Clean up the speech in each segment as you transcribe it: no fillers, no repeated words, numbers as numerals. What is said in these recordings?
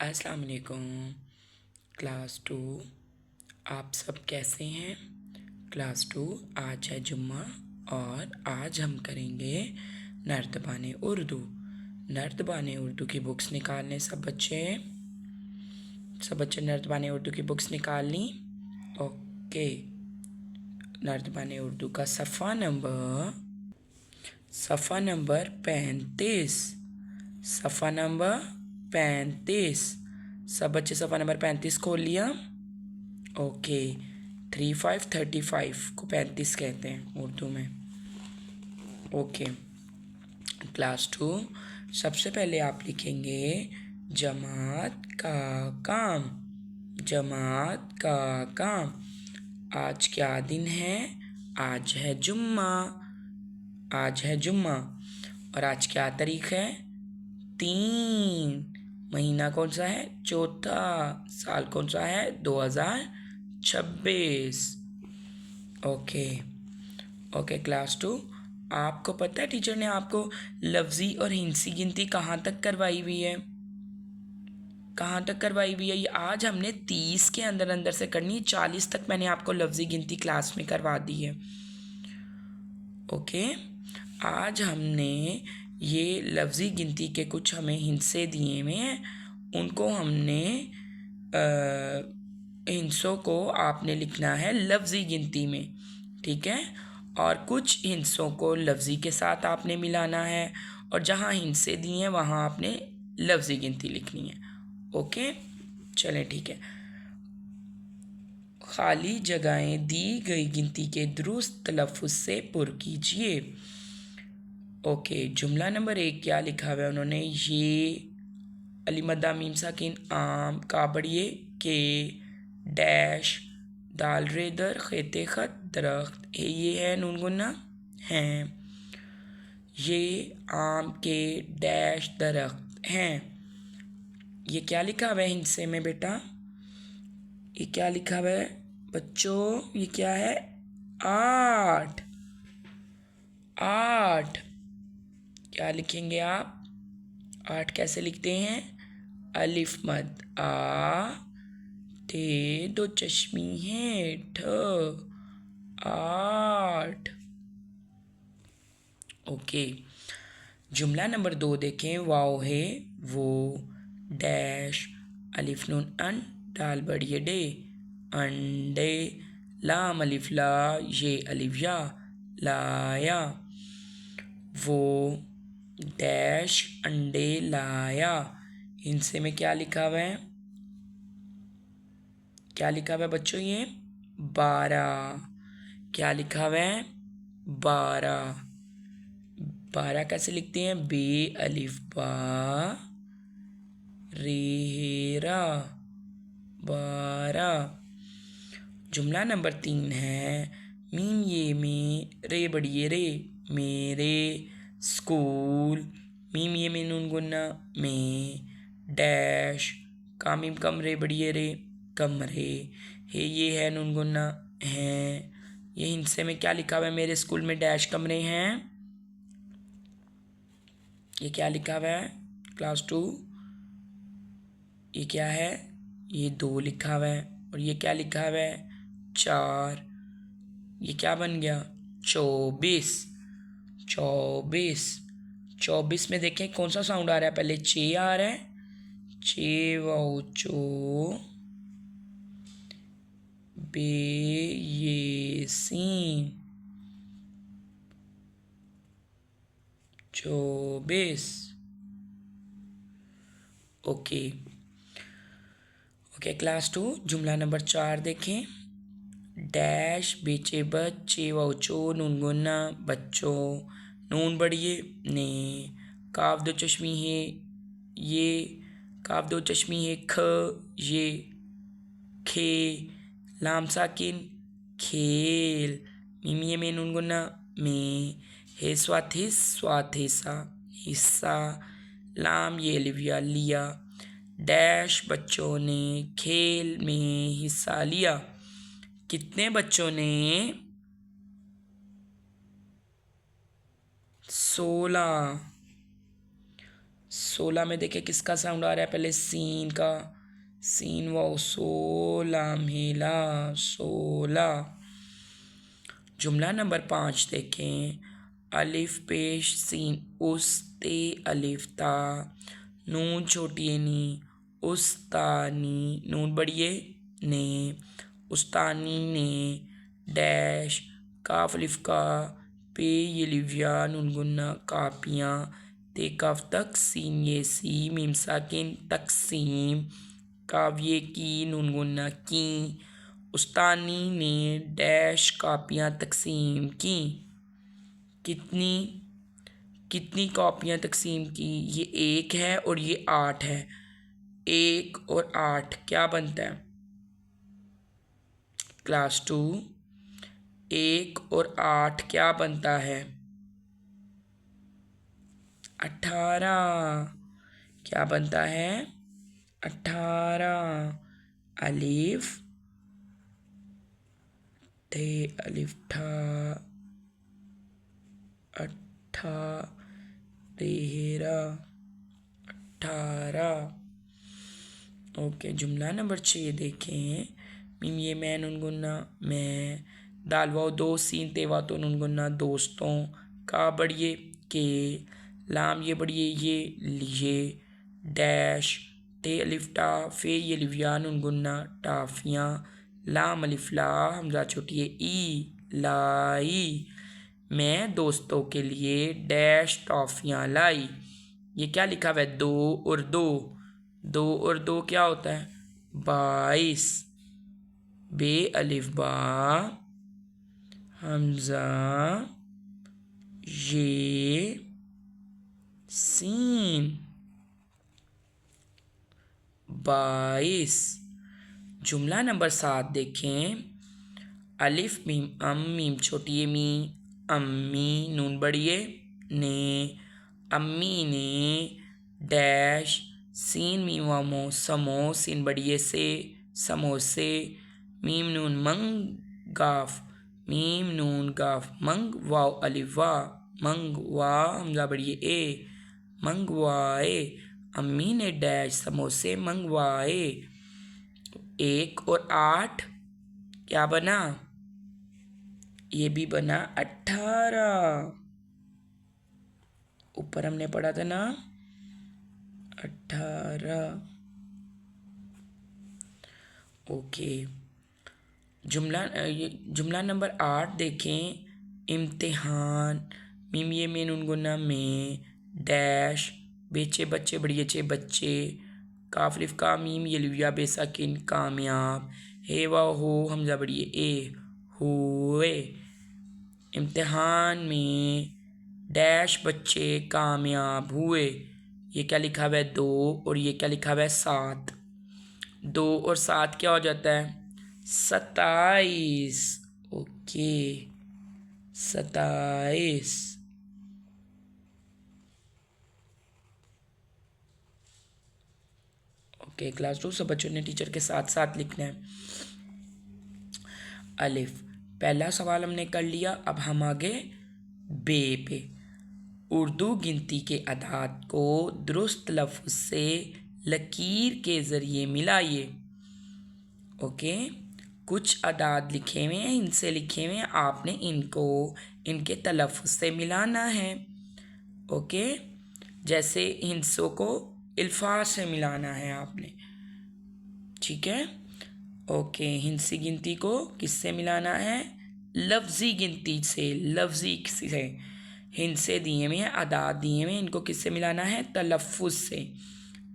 अस्सलाम वालेकुम क्लास 2। आप सब कैसे हैं? क्लास 2, आज है जुम्मा और आज हम करेंगे नर्तबाने उर्दू। नर्तबाने उर्दू की बुक्स निकालने सब बच्चे नर्तबाने उर्दू की बुक्स निकाल ली। ओके, नर्तबाने उर्दू का सफ़ा नंबर 35। सफ़ा नंबर 35। सब बच्चे सफ़ा नंबर 35 खोल लिया। ओके, 35 को 35 कहते हैं उर्दू में। ओके, क्लास 2, सबसे पहले आप लिखेंगे जमात का काम। जमात का काम। आज क्या दिन है? आज है जुम्मा। आज है जुम्मा। और आज क्या तारीख है? 3। महीना कौन सा है? चौथा। साल कौन सा है? 2026। ओके क्लास 2, आपको पता है टीचर ने आपको लफ्ज़ी और हिंसी गिनती कहाँ तक करवाई हुई है? कहाँ तक करवाई हुई है? ये आज हमने 30 के अंदर से करनी है। 40 तक मैंने आपको लफ्ज़ी गिनती क्लास में करवा दी है। ओके, आज हमने ये लफ्ज़ी गिनती के कुछ हमें हिंसे दिए हुए हैं, उनको हमने हिंसों को आपने लिखना है लफ्ज़ी गिनती में, ठीक है? और कुछ हिंसों को लफ्ज़ी के साथ आपने मिलाना है और जहाँ हिंसे दिए हैं वहाँ आपने लफ्ज़ी गिनती लिखनी है। ओके, चलें ठीक है। खाली जगहें दी गई गिनती के दुरुस्त तलफ़्फ़ुज़ से पुर कीजिए। ओके, जुमला नंबर 1 क्या लिखा हुआ है उन्होंने? ये अली मद्दा मीम साकिन आम काबड़िए के डैश दाल रेदर खेते खत दरख्त ये है नून गुन्ना हैं। ये आम के डैश दरख्त हैं। ये क्या लिखा हुआ है हिंसे में बेटा? ये क्या लिखा हुआ है बच्चों? ये क्या है? 8। क्या लिखेंगे आप? 8 कैसे लिखते हैं? अलिफ मद आ, टे दो चश्मी है ठ, 8। ओके, जुमला नंबर 2 देखें। वाव है वो डैश अलिफ नून अन दाल बड़िए डे अंडे लाम अलिफ ला ये अलिफ या लाया। वो डैश अंडे लाया। हिंसे में क्या लिखा हुआ है? क्या लिखा हुआ है बच्चों? ये 12। क्या लिखा हुआ है? 12। 12 कैसे लिखते हैं? बे अलिफ बा रेरा 12। जुमला नंबर 3 है मीम ये में रे बड़िए रे मेरे स्कूल मीम ये में नून गुन्ना में डैश कामीम कमरे बड़िए रे कमरे हे ये है नून गुन्ना हैं। ये हिंसे में क्या लिखा हुआ है? मेरे स्कूल में डैश कमरे हैं। ये क्या लिखा हुआ है क्लास 2? ये क्या है? ये 2 लिखा हुआ है। और ये क्या लिखा हुआ है? 4। ये क्या बन गया? 24। 24 में देखें कौन सा साउंड आ रहा है? पहले चे आ रहा है, चे वाओ चो बे ये सीन 24। ओके क्लास 2, जुमला नंबर 4 देखें। डैश बेचे बच्चे वोचो नून गुन्ना बच्चों नून बड़िए ने काफ दो चश्मी है ये काफ दो चश्मी है ख ये खे लाम साकिन खेल मिमिये में नून गुन्ना में हे स्वाथिसा हिस्सा लाम ये लिविया लिया डैश बच्चों ने खेल में हिस्सा लिया। कितने बच्चों ने? 16। 16 में देखे किसका साउंड आ रहा है, पहले सीन का, सीन वाओ, सोला मेला 16। जुमला नंबर 5 देखें, अलिफ पेश सीन उस ते अलिफ ता, नून छोटी ए नी, उस्तानी नून बड़ी ए ने, उस्तानी ने, डैश काफ अलिफ का, पे ये लिव्या नून गुन्ना कापियाँ, ते काफ तक सीन ये सी मीम साकिन तकसीम, काव्य की नून गुन्ना की, उस्तानी ने डैश कापियाँ तकसीम की। कितनी कितनी कॉपियाँ तकसीम की, ये 1 है और ये 8 है। 1 और 8 क्या बनता है क्लास 2? 1 और 8 क्या बनता है? 18। क्या बनता है? 18। अलिफ थे अलिफ ठा अट्ठा तेरा 18। ओके, जुमला नंबर 6 देखें, मीम ये मैं नून गुन्ना मैं, दाल वाओ दो सीन तेवा तो नून गुन्ना दोस्तों, का बढ़िए के, लाम ये बढ़िए ये लिए, डैश ते अलिफ्टा फे ये लिविया नून गुन्ना टाफियाँ, लाम अलिफ्ला हमजा छोटी ई लाई, मैं दोस्तों के लिए डैश टॉफियाँ लाई। ये क्या लिखा हुआ है? 2 और 2, 2 और 2 क्या होता है? 22। बे अलिफ बा हमजा ये सीन 22। जुमला नंबर 7 देखें, अलिफ मीम मीम छोटी मी, अम्मी नून बड़िए ने, अम्मी ने डैश सीन मीम वामो समो सीन बड़िए से समोसे, मीम नून मंग गाफ मीम नून गाफ मंग वाओ अलिफ वा मंग वा हमजा बड़िए ए मंगवाए, अम्मी ने डैश समोसे मंगवाए। 1 और 8 क्या बना? ये भी बना 18। ऊपर हमने पढ़ा था ना 18। ओके, जुमला नंबर 8 देखें, इम्तिहान मीम ये में नून गुन्ना में, डैश बेचे बच्चे बड़िए चे बच्चे, काफ लिफ का मीम ये लिविया बेसाकिन कामयाब, हे वा हो हमजा बड़िए ए हुए, इम्तिहान में डैश बच्चे कामयाब हुए। ये क्या लिखा हुआ है? 2 और ये क्या लिखा हुआ है? 7। 2 और 7 क्या हो जाता है? 27। ओके, 27। ओके क्लास 2 सब बच्चों ने टीचर के साथ साथ लिखना है। अलिफ पहला सवाल हमने कर लिया, अब हम आगे बे पे। उर्दू गिनती के अदाद को दुरुस्त लफ्ज़ से लकीर के ज़रिए मिलाइए। ओके, कुछ अदाद लिखे हुए हैं, इनसे लिखे हुए हैं, आपने इनको इनके तलफ़्फ़ुज़ से मिलाना है। ओके, जैसे हिंसों को अल्फाज से मिलाना है आपने, ठीक है। ओके, हिंसी गिनती को किससे मिलाना है? लफ्ज़ी गिनती से, लफ्ज़ी से। हिंसे दिए हुए हैं, अदाद दिए हुए हैं, इनको किससे मिलाना है? तलफ़्फ़ुज़ से।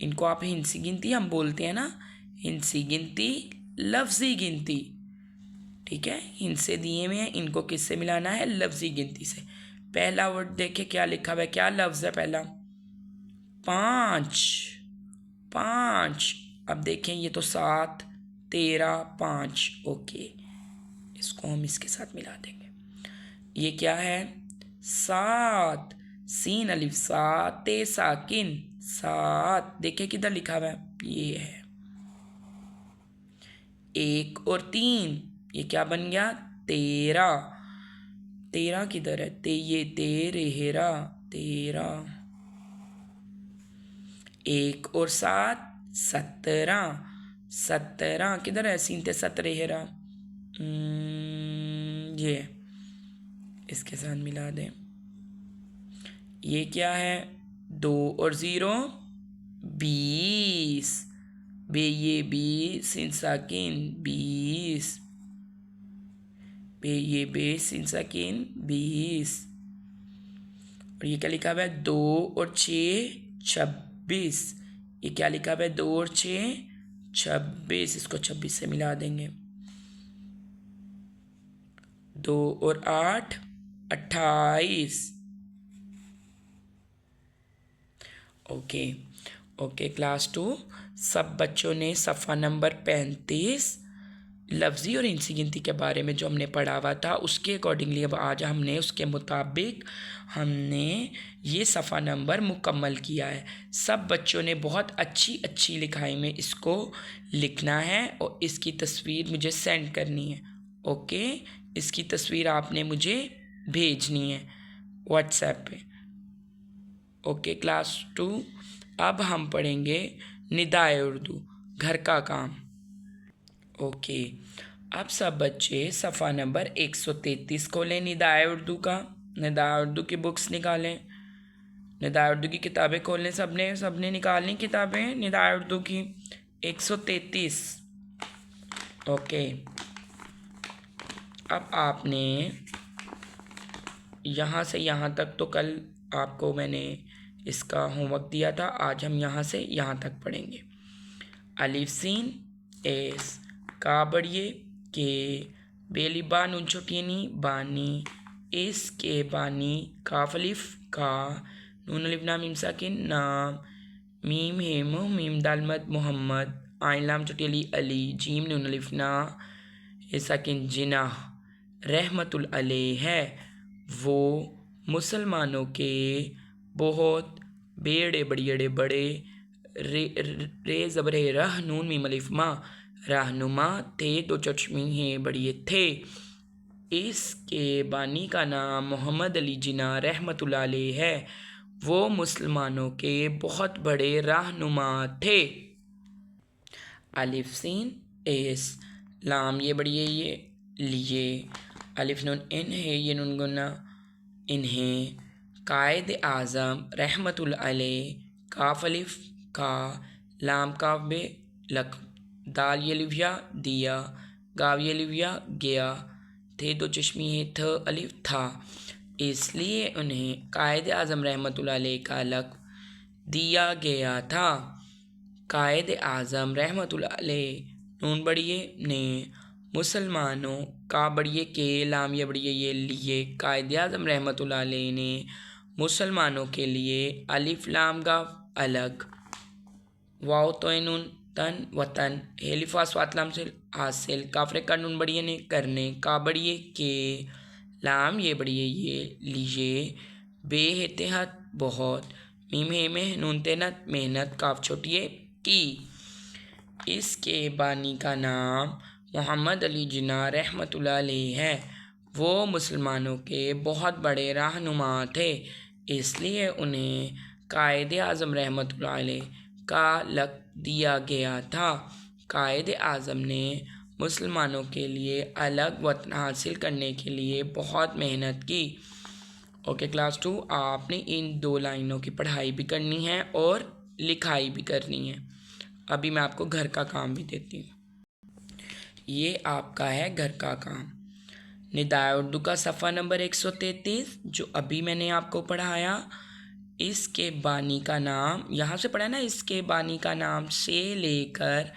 इनको आप हिंसी गिनती हम बोलते हैं ना, हिंसी गिनती लफ्ज़ी गिनती, ठीक है। हिंसे दिए हुए हैं, इनको किससे मिलाना है? लफ्ज़ी गिनती से। पहला वर्ड देखे क्या लिखा हुआ है, क्या लफ्ज़ है पहला? 5। 5। अब देखें ये तो 7 13 5। ओके, इसको हम इसके साथ मिला देंगे। ये क्या है? 7। सीन अलिफ सा ते साकिन 7। देखें किधर लिखा हुआ है? ये है। 1 और 3 ये क्या बन गया? 13। 13 किधर है? ते ये तेरेरा 13। 1 और 7 17, 17 किधर है, सीनते 17 ये इसके साथ मिला दें। ये क्या है, 2 और 0 20, बे ये 20 सिन साकिन 20, बे ये बे सिन साकिन 20। और ये क्या लिखा हुआ है, 2 और 6 26। ये क्या लिखा हुआ है, 2 और 6 26, इसको 26 से मिला देंगे। 2 और 8 28। ओके क्लास 2, सब बच्चों ने सफ़ा नंबर 35 लफ्ज़ी और इंसी गिनती के बारे में जो हमने पढ़ा हुआ था उसके अकॉर्डिंगली अब आज हमने उसके मुताबिक हमने ये सफ़ा नंबर मुकम्मल किया है। सब बच्चों ने बहुत अच्छी लिखाई में इसको लिखना है और इसकी तस्वीर मुझे सेंड करनी है। ओके, इसकी तस्वीर आपने मुझे भेजनी है व्हाट्सएप पे। ओके क्लास 2, अब हम पढ़ेंगे निदाए उर्दू, घर का काम। ओके, अब सब बच्चे सफ़ा नंबर 133 खोलें निदाए उर्दू का। निदाए उर्दू की बुक्स निकालें, निदाए उर्दू की किताबें खोलें। सबने निकालनी किताबें निदाए उर्दू की 133। ओके, अब आपने यहाँ से यहाँ तक तो कल आपको मैंने इसका होमवर्क दिया था, आज हम यहाँ से यहाँ तक पढ़ेंगे। अलिफ सीन एस का बढ़िए के बेली बानून छोटीनी बानी इस के बानी काफ अलिफ का नून अलिफ नाम मीम साकिन नाम मीम हेम मीम दाल मद मोहम्मद आइन लाम छोटी अली अली जीम नून अलिफ ना ये साकिन जिनाह रहमतुल अलैह है वो मुसलमानों के बहुत बेड़े बड़े बड़े रे ज़बरे रह नून मीम अलिफ मा रहनुमा थे, 2 चश्मी हैं बड़िए थे। इसके बानी का नाम मोहम्मद अली जिन्ना रहमतुल्लाह अलैह है, वो मुसलमानों के बहुत बड़े रहनुमा थे। अलिफ सीन एस लाम ये बड़िए ये लिए अलिफ नून इन है ये नून गुना इन्हें कायद आज़म रहमतुल्लाह अलैह काफ अलिफ का लाम काफ बे लक दाल ये लिव्या दिया गाव ये लिव्या गया थे, 2 चश्मी है थ अलिफ था, इसलिए उन्हें कायद आज़म रहमतुल्लाह अलैह का लक दिया गया था। कायद आज़म रहमतुल्लाह अलैह नून बढ़िए ने मुसलमानों का बढ़िए के लाम ये बढ़िए ये लिए कायद आज़म रहमतुल्लाह अलैह ने मुसलमानों के लिए अलिफ लाम गाव अलग वाओ तोइनुन तन वतन हेलिफा स्वातलाम से हासिल काफरे का नून बढ़िए ने करने का बढ़िए के लाम ये बढ़िए ये लीजिए बे हेतेहत बहुत मीम हे में नून तेनत मेहनत काफ छोटिए की। इसके बानी का नाम मोहम्मद अली जिन्ना रहमतुल्लाह अलैह है, वो मुसलमानों के बहुत बड़े रहनुमा थे, इसलिए उन्हें कायद आज़म रहमतुल्लाह अलैह का लक़ब दिया गया था। कायद आज़म ने मुसलमानों के लिए अलग वतन हासिल करने के लिए बहुत मेहनत की। ओके क्लास 2, आपने इन 2 लाइनों की पढ़ाई भी करनी है और लिखाई भी करनी है। अभी मैं आपको घर का काम भी देती हूँ। ये आपका है घर का काम, निदाए उर्दू का सफ़ा नंबर 133 जो अभी मैंने आपको पढ़ाया। इसके बानी का नाम यहाँ से पढ़ा ना, इसके बानी का नाम से लेकर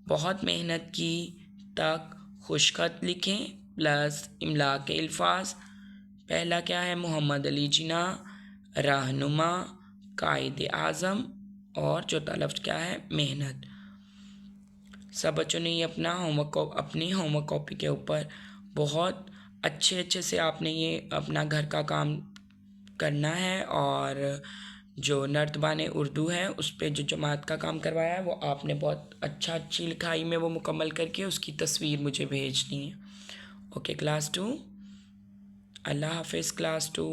बहुत मेहनत की तक खुशखत लिखें प्लस इमला के अल्फाज। पहला क्या है, मोहम्मद अली जिन्ना रहनुमा कायद आज़म, और चौथा लफ्ज़ क्या है, मेहनत। सब बच्चों ने ये अपना अपनी होमवर्क कॉपी के ऊपर बहुत अच्छे से आपने ये अपना घर का काम करना है, और जो नर्तबान उर्दू है उस पर जो जमात का काम करवाया है वो आपने बहुत अच्छी लिखाई में वो मुकम्मल करके उसकी तस्वीर मुझे भेजनी है। ओके क्लास 2, अल्लाह हाफिज़ क्लास 2।